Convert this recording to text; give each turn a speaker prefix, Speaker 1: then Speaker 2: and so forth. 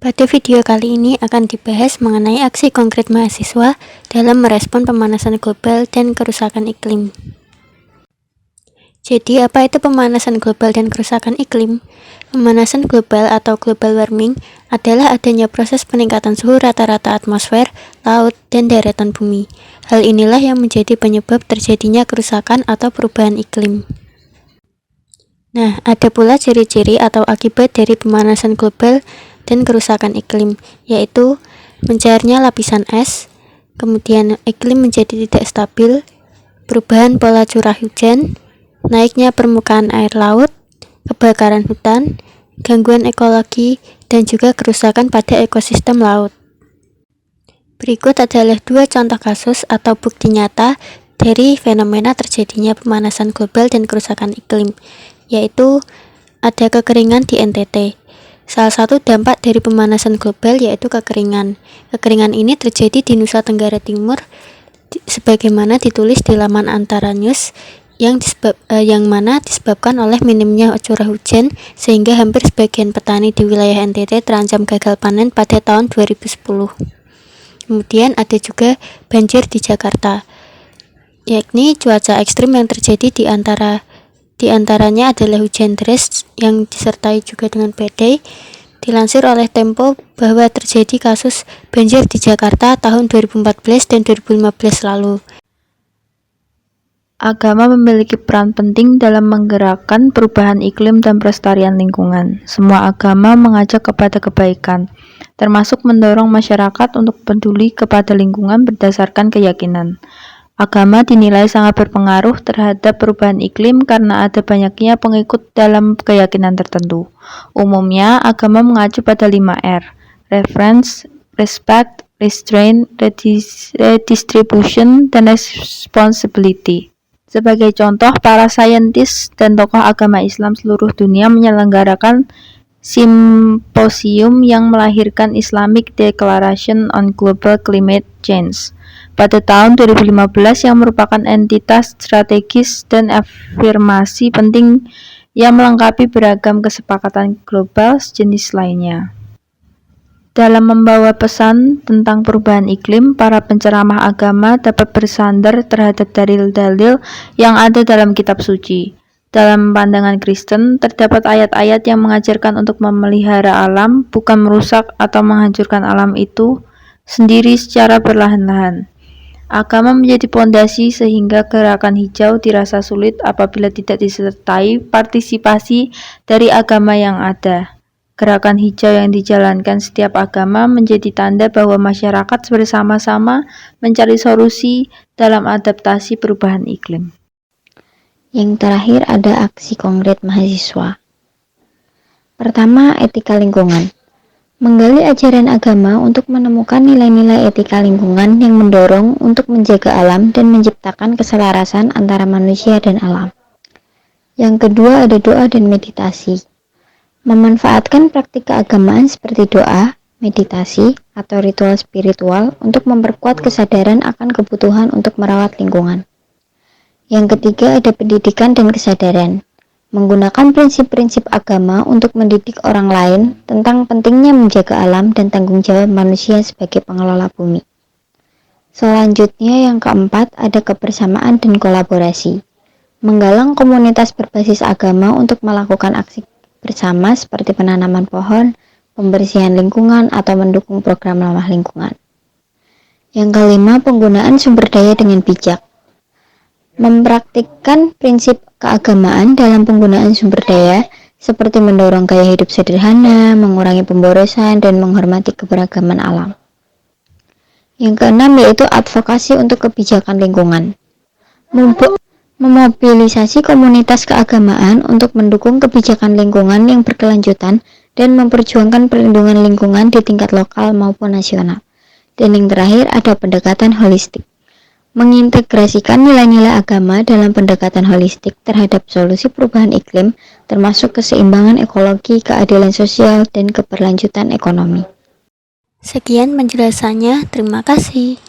Speaker 1: Pada video kali ini akan dibahas mengenai aksi konkret mahasiswa dalam merespon pemanasan global dan kerusakan iklim. Jadi, apa itu pemanasan global dan kerusakan iklim? Pemanasan global atau global warming adalah adanya proses peningkatan suhu rata-rata atmosfer, laut, dan daratan bumi. Hal inilah yang menjadi penyebab terjadinya kerusakan atau perubahan iklim. Nah, ada pula ciri-ciri atau akibat dari pemanasan global dan kerusakan iklim, yaitu mencairnya lapisan es, kemudian iklim menjadi tidak stabil, perubahan pola curah hujan, naiknya permukaan air laut, kebakaran hutan, gangguan ekologi, dan juga kerusakan pada ekosistem laut. Berikut adalah dua contoh kasus atau bukti nyata dari fenomena terjadinya pemanasan global dan kerusakan iklim, yaitu ada kekeringan di NTT. Salah satu dampak dari pemanasan global yaitu kekeringan. Kekeringan ini terjadi di Nusa Tenggara Timur, sebagaimana ditulis di laman Antara News, yang mana disebabkan oleh minimnya curah hujan, sehingga hampir sebagian petani di wilayah NTT terancam gagal panen pada tahun 2010. Kemudian ada juga banjir di Jakarta, yakni cuaca ekstrim yang terjadi di antaranya adalah hujan deras yang disertai juga dengan badai. Dilansir oleh Tempo bahwa terjadi kasus banjir di Jakarta tahun 2014 dan 2015 lalu.
Speaker 2: Agama memiliki peran penting dalam menggerakkan perubahan iklim dan pelestarian lingkungan. Semua agama mengajak kepada kebaikan, termasuk mendorong masyarakat untuk peduli kepada lingkungan berdasarkan keyakinan. Agama dinilai sangat berpengaruh terhadap perubahan iklim karena ada banyaknya pengikut dalam keyakinan tertentu. Umumnya, agama mengacu pada 5R: reference, respect, restraint, redistribution, dan responsibility. Sebagai contoh, para saintis dan tokoh agama Islam seluruh dunia menyelenggarakan simposium yang melahirkan Islamic Declaration on Global Climate Change pada tahun 2015 yang merupakan entitas strategis dan afirmasi penting yang melengkapi beragam kesepakatan global sejenis lainnya. Dalam membawa pesan tentang perubahan iklim, para penceramah agama dapat bersandar terhadap dalil-dalil yang ada dalam kitab suci. Dalam pandangan Kristen, terdapat ayat-ayat yang mengajarkan untuk memelihara alam, bukan merusak atau menghancurkan alam itu sendiri secara perlahan-lahan. Agama menjadi pondasi sehingga gerakan hijau dirasa sulit apabila tidak disertai partisipasi dari agama yang ada. Gerakan hijau yang dijalankan setiap agama menjadi tanda bahwa masyarakat bersama-sama mencari solusi dalam adaptasi perubahan iklim.
Speaker 3: Yang terakhir ada aksi konkret mahasiswa. Pertama, etika lingkungan. Menggali ajaran agama untuk menemukan nilai-nilai etika lingkungan yang mendorong untuk menjaga alam dan menciptakan keselarasan antara manusia dan alam. Yang kedua ada doa dan meditasi. Memanfaatkan praktik keagamaan seperti doa, meditasi, atau ritual spiritual untuk memperkuat kesadaran akan kebutuhan untuk merawat lingkungan. Yang ketiga ada pendidikan dan kesadaran. Menggunakan prinsip-prinsip agama untuk mendidik orang lain tentang pentingnya menjaga alam dan tanggung jawab manusia sebagai pengelola bumi. Selanjutnya yang keempat ada kebersamaan dan kolaborasi. Menggalang komunitas berbasis agama untuk melakukan aksi bersama seperti penanaman pohon, pembersihan lingkungan, atau mendukung program ramah lingkungan. Yang kelima, penggunaan sumber daya dengan bijak. Mempraktikkan prinsip keagamaan dalam penggunaan sumber daya, seperti mendorong gaya hidup sederhana, mengurangi pemborosan, dan menghormati keberagaman alam. Yang keenam yaitu advokasi untuk kebijakan lingkungan. Memobilisasi komunitas keagamaan untuk mendukung kebijakan lingkungan yang berkelanjutan dan memperjuangkan perlindungan lingkungan di tingkat lokal maupun nasional. Dan yang terakhir ada pendekatan holistik. Mengintegrasikan nilai-nilai agama dalam pendekatan holistik terhadap solusi perubahan iklim, termasuk keseimbangan ekologi, keadilan sosial, dan keberlanjutan ekonomi.
Speaker 1: Sekian penjelasannya, terima kasih.